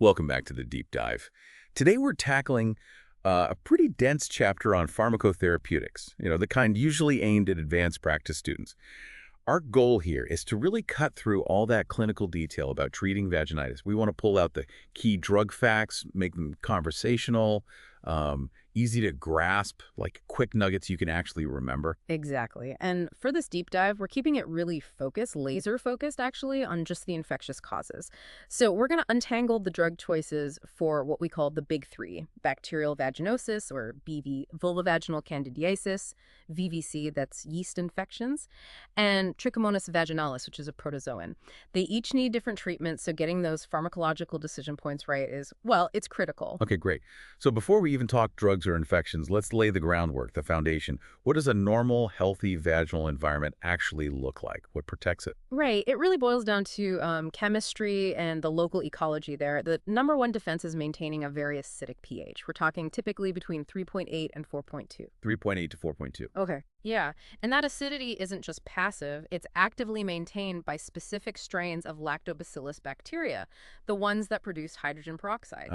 Welcome back to the deep dive. Today we're tackling a pretty dense chapter on pharmacotherapeutics, the kind usually aimed at advanced practice students. Our goal here is to really cut through all that clinical detail about treating vaginitis. We want to pull out the key drug facts, make them conversational, easy to grasp, like quick nuggets you can actually remember. Exactly. And for this deep dive, we're keeping it really focused, laser focused actually, on just the infectious causes. So we're going to untangle the drug choices for what we call the big three: bacterial vaginosis, or BV, vulvovaginal candidiasis, VVC, that's yeast infections, and Trichomonas vaginalis, which is a protozoan. They each need different treatments, so getting those pharmacological decision points right is, well, it's critical. Okay, great. So before we even talk drugs or infections, let's lay the groundwork, the foundation. What does a normal, healthy vaginal environment actually look like? What protects it? Right. It really boils down to chemistry and the local ecology there. The number one defense is maintaining a very acidic pH. We're talking typically between 3.8 and 4.2. 3.8 to 4.2. Okay. Yeah. And that acidity isn't just passive, it's actively maintained by specific strains of lactobacillus bacteria, the ones that produce hydrogen peroxide.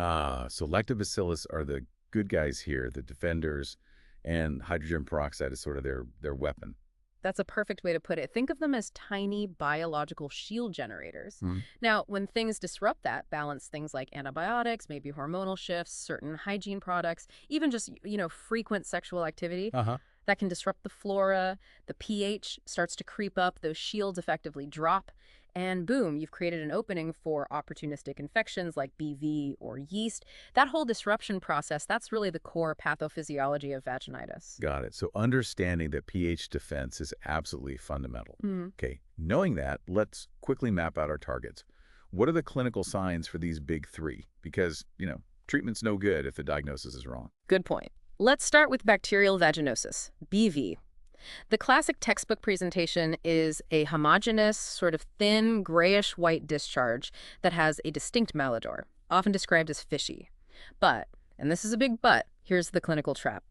So lactobacillus are the good guys here, the defenders, and hydrogen peroxide is sort of their weapon. That's a perfect way to put it. Think of them as tiny biological shield generators. Mhm. Now, when things disrupt that balance, things like antibiotics, maybe hormonal shifts, certain hygiene products, even just, frequent sexual activity, Uh-huh. that can disrupt the flora, the pH starts to creep up, those shields effectively drop, and boom, you've created an opening for opportunistic infections like BV or yeast. That whole disruption process, that's really the core pathophysiology of vaginitis. Got it. So understanding that pH defense is absolutely fundamental. Mm. Okay, knowing that, let's quickly map out our targets. What are the clinical signs for these big three? Because, treatment's no good if the diagnosis is wrong. Good point. Let's start with bacterial vaginosis, BV. The classic textbook presentation is a homogeneous, sort of thin, grayish-white discharge that has a distinct malodor, often described as fishy. But, and this is a big but, here's the clinical trap.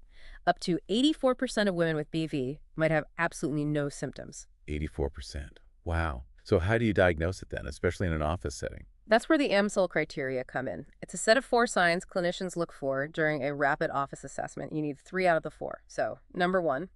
Up to 84% of women with BV might have absolutely no symptoms. 84%. Wow. So how do you diagnose it then, especially in an office setting? That's where the Amsel criteria come in. It's a set of 4 signs clinicians look for during a rapid office assessment. You need 3 out of the 4. So, number 1,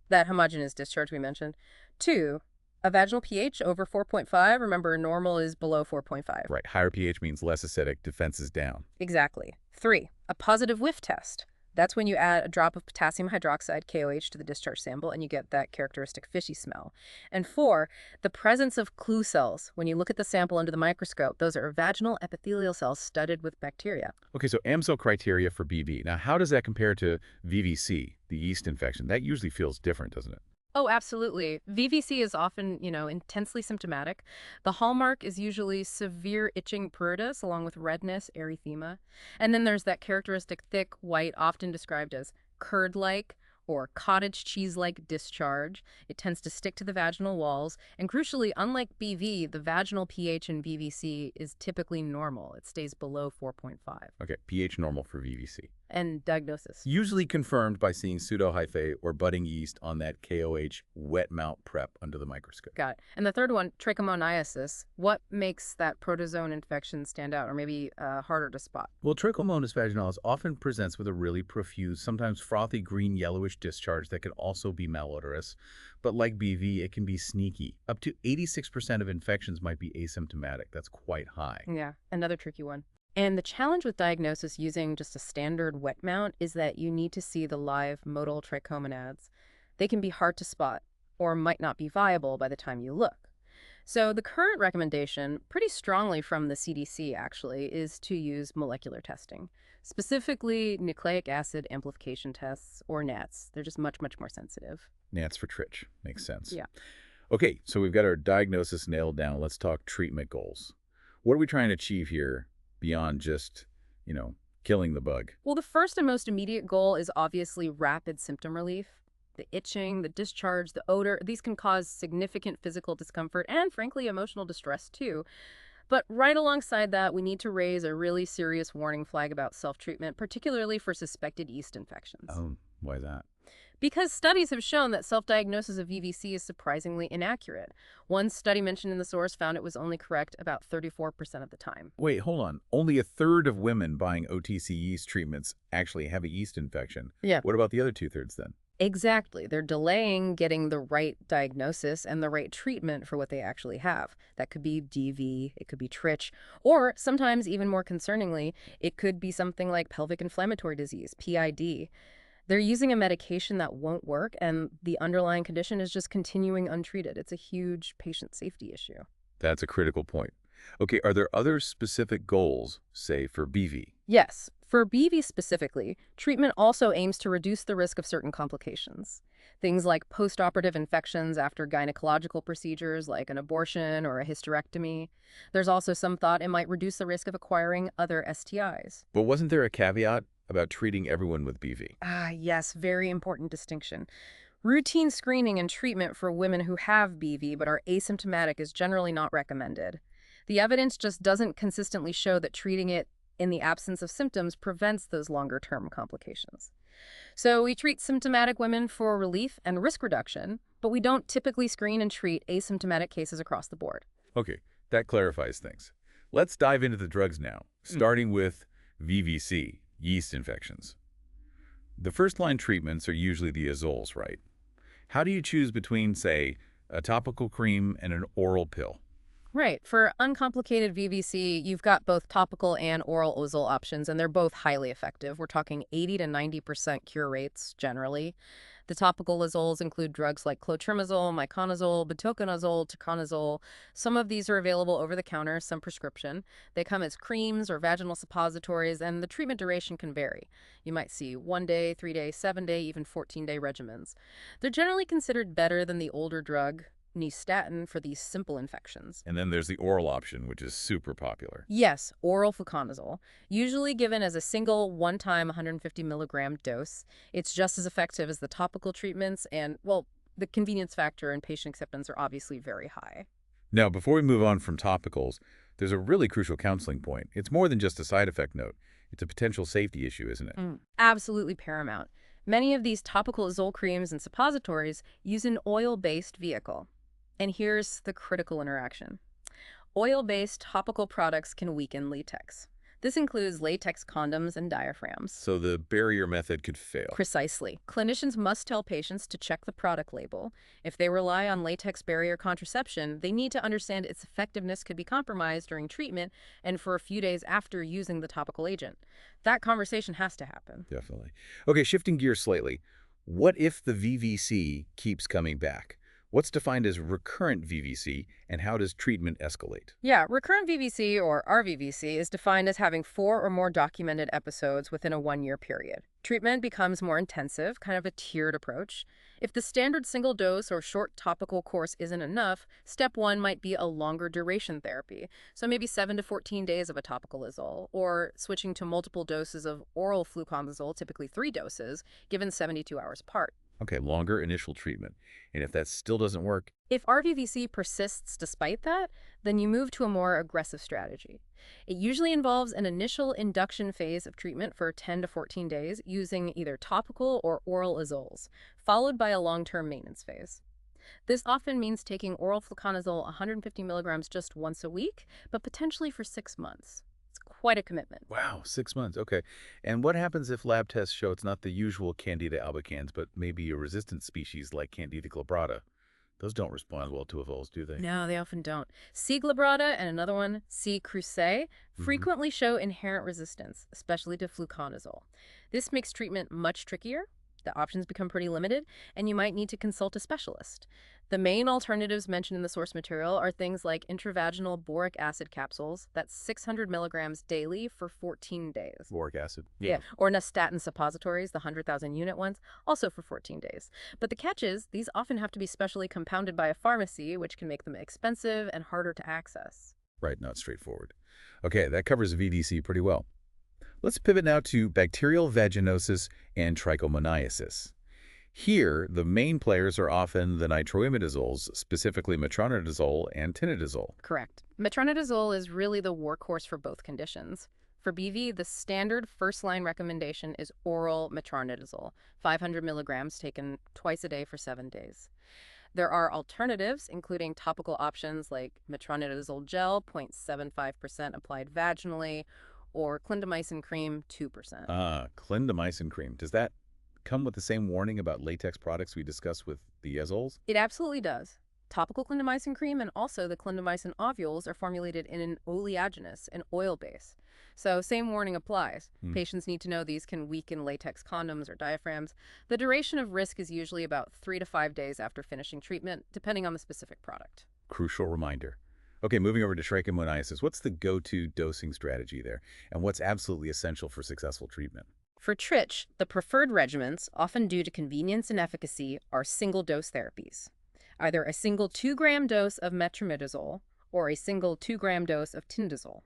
that homogeneous discharge we mentioned. 2, a vaginal pH over 4.5. Remember, normal is below 4.5. Right. Higher pH means less acidic, defense is down. Exactly. 3, a positive whiff test. That's when you add a drop of potassium hydroxide, KOH, to the discharge sample, and you get that characteristic fishy smell. And 4, the presence of clue cells. When you look at the sample under the microscope, those are vaginal epithelial cells studded with bacteria. Okay, so Amsel criteria for BV. Now, how does that compare to VVC, the yeast infection? That usually feels different, doesn't it? Oh, absolutely. VVC is often, intensely symptomatic. The hallmark is usually severe itching pruritus along with redness, erythema. And then there's that characteristic thick, white, often described as curd-like or cottage cheese-like discharge. It tends to stick to the vaginal walls. And crucially, unlike BV, the vaginal pH in VVC is typically normal. It stays below 4.5. Okay, pH normal for VVC. And diagnosis. Usually confirmed by seeing pseudohyphae or budding yeast on that KOH wet mount prep under the microscope. Got it. And the third one, trichomoniasis. What makes that protozoan infection stand out or maybe harder to spot? Well, Trichomonas vaginalis often presents with a really profuse, sometimes frothy green yellowish discharge that can also be malodorous. But like BV, it can be sneaky. Up to 86% of infections might be asymptomatic. That's quite high. Yeah, another tricky one. And the challenge with diagnosis using just a standard wet mount is that you need to see the live motile trichomonads. They can be hard to spot or might not be viable by the time you look. So the current recommendation, pretty strongly from the CDC actually, is to use molecular testing, specifically nucleic acid amplification tests or NATs. They're just much, much more sensitive. NATs for Trich. Makes sense. Yeah. Okay, so we've got our diagnosis nailed down. Let's talk treatment goals. What are we trying to achieve here beyond just, killing the bug? Well, the first and most immediate goal is obviously rapid symptom relief. The itching, the discharge, the odor, these can cause significant physical discomfort and, frankly, emotional distress, too. But right alongside that, we need to raise a really serious warning flag about self-treatment, particularly for suspected yeast infections. Oh, why is that? Because studies have shown that self-diagnosis of VVC is surprisingly inaccurate. One study mentioned in the source found it was only correct about 34% of the time. Wait, hold on. Only a third of women buying OTC yeast treatments actually have a yeast infection. Yeah. What about the other two-thirds then? Exactly. They're delaying getting the right diagnosis and the right treatment for what they actually have. That could be DV, it could be Trich, or sometimes even more concerningly, it could be something like pelvic inflammatory disease, PID. They're using a medication that won't work, and the underlying condition is just continuing untreated. It's a huge patient safety issue. That's a critical point. Okay, are there other specific goals, say, for BV? Yes, for BV specifically, treatment also aims to reduce the risk of certain complications. Things like postoperative infections after gynecological procedures like an abortion or a hysterectomy. There's also some thought it might reduce the risk of acquiring other STIs. But wasn't there a caveat about treating everyone with BV? Ah, yes, very important distinction. Routine screening and treatment for women who have BV but are asymptomatic is generally not recommended. The evidence just doesn't consistently show that treating it in the absence of symptoms prevents those longer-term complications. So we treat symptomatic women for relief and risk reduction, but we don't typically screen and treat asymptomatic cases across the board. Okay, that clarifies things. Let's dive into the drugs now, starting with VVC, yeast infections. The first-line treatments are usually the azoles, right? How do you choose between, say, a topical cream and an oral pill? Right. For uncomplicated VVC, you've got both topical and oral azole options, and they're both highly effective. We're talking 80 to 90% cure rates generally. The topical azoles include drugs like clotrimazole, miconazole, fluconazole, tinidazole. Some of these are available over the counter, some prescription. They come as creams or vaginal suppositories, and the treatment duration can vary. You might see 1 day, 3 day, 7 day, even 14-day regimens. They're generally considered better than the older drug nystatin for these simple infections. And then there's the oral option, which is super popular. Yes, oral fluconazole, usually given as a single one-time 150 milligram dose. It's just as effective as the topical treatments, and, well, the convenience factor and patient acceptance are obviously very high. Now, before we move on from topicals, there's a really crucial counseling point. It's more than just a side effect note. It's a potential safety issue, isn't it? Absolutely paramount. Many of these topical azole creams and suppositories use an oil-based vehicle. And here's the critical interaction. Oil-based topical products can weaken latex. This includes latex condoms and diaphragms. So the barrier method could fail. Precisely. Clinicians must tell patients to check the product label. If they rely on latex barrier contraception, they need to understand its effectiveness could be compromised during treatment and for a few days after using the topical agent. That conversation has to happen. Definitely. Okay, shifting gears slightly. What if the VVC keeps coming back? What's defined as recurrent VVC, and how does treatment escalate? Yeah, recurrent VVC, or RVVC, is defined as having 4 or more documented episodes within a 1-year period. Treatment becomes more intensive, kind of a tiered approach. If the standard single dose or short topical course isn't enough, step 1 might be a longer duration therapy, so maybe 7 to 14 days of a topical azole, or switching to multiple doses of oral fluconazole, typically 3 doses, given 72 hours apart. Okay, longer initial treatment. And if that still doesn't work, If RVVC persists despite that, then you move to a more aggressive strategy. It usually involves an initial induction phase of treatment for 10 to 14 days using either topical or oral azoles, followed by a long-term maintenance phase. This often means taking oral fluconazole 150 milligrams just once a week, but potentially for 6 months. It's quite a commitment. wow, 6 months, okay. And what happens if lab tests show it's not the usual Candida albicans, but maybe a resistant species like Candida glabrata? Those don't respond well to azoles, do they? No, they often don't. C. glabrata and another one, C. cruce, frequently show inherent resistance, especially to fluconazole. This makes treatment much trickier. The options become pretty limited, and you might need to consult a specialist. The main alternatives mentioned in the source material are things like intravaginal boric acid capsules, that's 600 milligrams daily for 14 days. Boric acid. Yeah, or nystatin suppositories, the 100,000 unit ones, also for 14 days. But the catch is, these often have to be specially compounded by a pharmacy, which can make them expensive and harder to access. Right, not straightforward. Okay, that covers VDC pretty well. Let's pivot now to bacterial vaginosis and trichomoniasis. Here, the main players are often the nitroimidazoles, specifically metronidazole and tinidazole. Correct. Metronidazole is really the workhorse for both conditions. For BV, the standard first-line recommendation is oral metronidazole, 500 milligrams taken twice a day for 7 days. There are alternatives, including topical options like metronidazole gel, 0.75% applied vaginally, or clindamycin cream, 2%. Clindamycin cream. Does that come with the same warning about latex products we discussed with the azoles? It absolutely does. Topical clindamycin cream and also the clindamycin ovules are formulated in an oleaginous, an oil base. So same warning applies. Patients need to know these can weaken latex condoms or diaphragms. The duration of risk is usually about 3 to 5 days after finishing treatment, depending on the specific product. Crucial reminder. Okay, moving over to trichomoniasis. What's the go-to dosing strategy there? And what's absolutely essential for successful treatment? For trich, the preferred regimens, often due to convenience and efficacy, are single-dose therapies. Either a single 2-gram dose of metronidazole or a single 2-gram dose of tinidazole.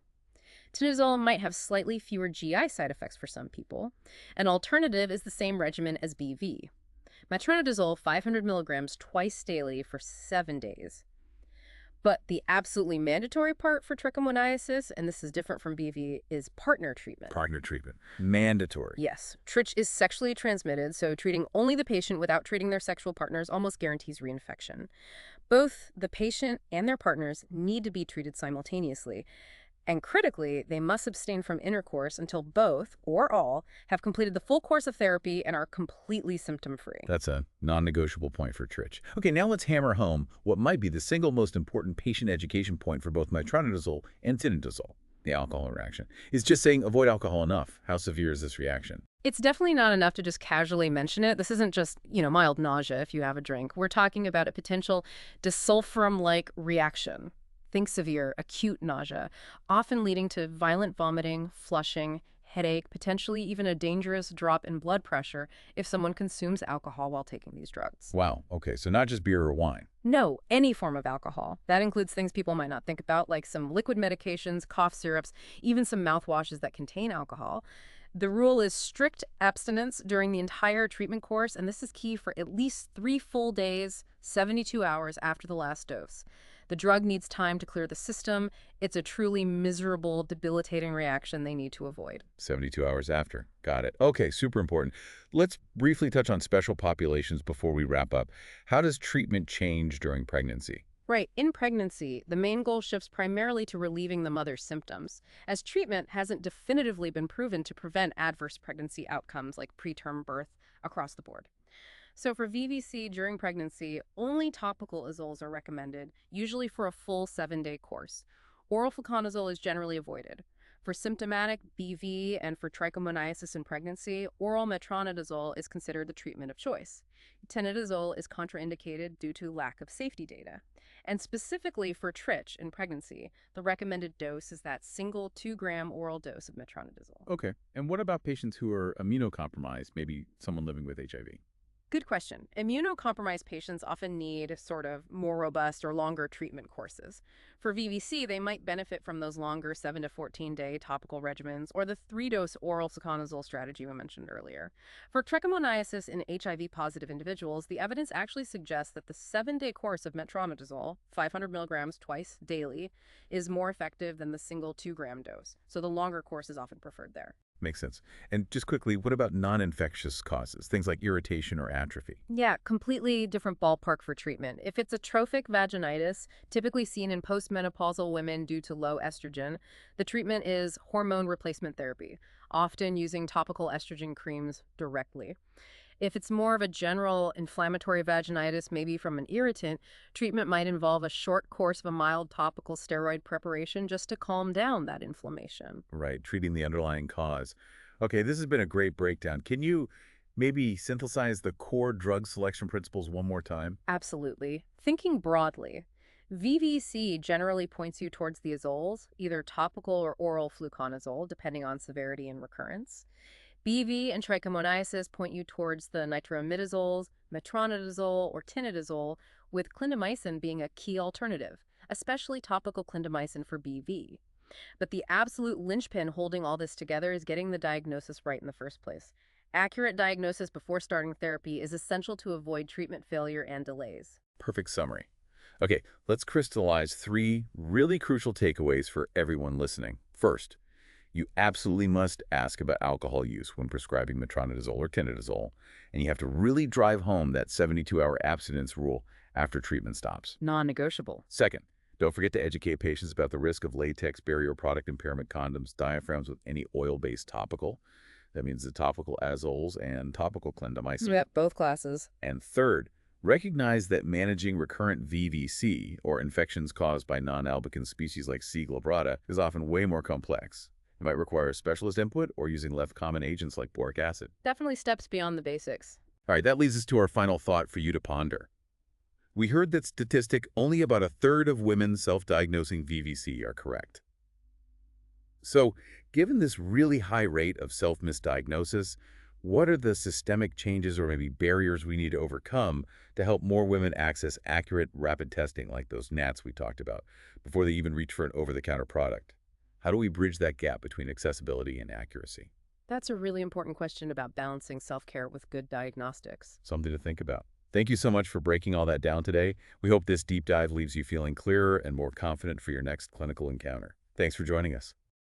Tinidazole might have slightly fewer GI side effects for some people. An alternative is the same regimen as BV. Metronidazole 500 milligrams twice daily for 7 days. But the absolutely mandatory part for trichomoniasis, and this is different from BV, is partner treatment. Partner treatment. Mandatory. Yes. Trich is sexually transmitted, so treating only the patient without treating their sexual partners almost guarantees reinfection. Both the patient and their partners need to be treated simultaneously. And critically, they must abstain from intercourse until both, or all, have completed the full course of therapy and are completely symptom-free. That's a non-negotiable point for trich. Okay, now let's hammer home what might be the single most important patient education point for both metronidazole and tinidazole. The alcohol reaction. Is just saying avoid alcohol enough? How severe is this reaction? It's definitely not enough to just casually mention it. This isn't just, mild nausea if you have a drink. We're talking about a potential disulfiram-like reaction. Think severe, acute nausea, often leading to violent vomiting, flushing, headache, potentially even a dangerous drop in blood pressure if someone consumes alcohol while taking these drugs. Wow, okay, so not just beer or wine. No, any form of alcohol. That includes things people might not think about, like some liquid medications, cough syrups, even some mouthwashes that contain alcohol. The rule is strict abstinence during the entire treatment course, and this is key for at least 3 full days, 72 hours after the last dose. The drug needs time to clear the system. It's a truly miserable, debilitating reaction they need to avoid. 72 hours after. Got it. Okay, super important. Let's briefly touch on special populations before we wrap up. How does treatment change during pregnancy? Right. In pregnancy, the main goal shifts primarily to relieving the mother's symptoms, as treatment hasn't definitively been proven to prevent adverse pregnancy outcomes like preterm birth across the board. So for VVC during pregnancy, only topical azoles are recommended, usually for a full 7-day course. Oral fluconazole is generally avoided. For symptomatic BV and for trichomoniasis in pregnancy, oral metronidazole is considered the treatment of choice. Tinidazole is contraindicated due to lack of safety data. And specifically for trich in pregnancy, the recommended dose is that single 2-gram oral dose of metronidazole. Okay, and what about patients who are immunocompromised, maybe someone living with HIV? Good question. Immunocompromised patients often need sort of more robust or longer treatment courses. For VVC, they might benefit from those longer 7 to 14-day topical regimens or the 3-dose oral fluconazole strategy we mentioned earlier. For trichomoniasis in HIV-positive individuals, the evidence actually suggests that the 7-day course of metronidazole, 500 milligrams twice daily, is more effective than the single 2-gram dose. So the longer course is often preferred there. Makes sense. And just quickly, what about non-infectious causes, things like irritation or atrophy? Yeah, completely different ballpark for treatment. If it's atrophic vaginitis, typically seen in postmenopausal women due to low estrogen, the treatment is hormone replacement therapy, often using topical estrogen creams directly. If it's more of a general inflammatory vaginitis, maybe from an irritant, treatment might involve a short course of a mild topical steroid preparation just to calm down that inflammation. Right, treating the underlying cause. Okay, this has been a great breakdown. Can you maybe synthesize the core drug selection principles one more time? Absolutely. Thinking broadly, VVC generally points you towards the azoles, either topical or oral fluconazole, depending on severity and recurrence. BV and trichomoniasis point you towards the nitroimidazoles, metronidazole, or tinidazole, with clindamycin being a key alternative, especially topical clindamycin for BV. But the absolute linchpin holding all this together is getting the diagnosis right in the first place. Accurate diagnosis before starting therapy is essential to avoid treatment failure and delays. Perfect summary. Okay, let's crystallize 3 really crucial takeaways for everyone listening. First, You absolutely must ask about alcohol use when prescribing metronidazole or tinidazole, and you have to really drive home that 72-hour abstinence rule after treatment stops. Non-negotiable. Second, don't forget to educate patients about the risk of latex barrier product impairment condoms, diaphragms with any oil-based topical. That means the topical azoles and topical clindamycin. Yep, both classes. And third, recognize that managing recurrent VVC, or infections caused by non-albicans species like C. glabrata, is often way more complex. It might require specialist input or using less common agents like boric acid. Definitely steps beyond the basics. All right, that leads us to our final thought for you to ponder. We heard that statistic only about a third of women self-diagnosing VVC are correct. So, given this really high rate of self-misdiagnosis, what are the systemic changes or maybe barriers we need to overcome to help more women access accurate, rapid testing like those NATs we talked about before they even reach for an over-the-counter product? How do we bridge that gap between accessibility and accuracy? That's a really important question about balancing self-care with good diagnostics. Something to think about. Thank you so much for breaking all that down today. We hope this deep dive leaves you feeling clearer and more confident for your next clinical encounter. Thanks for joining us.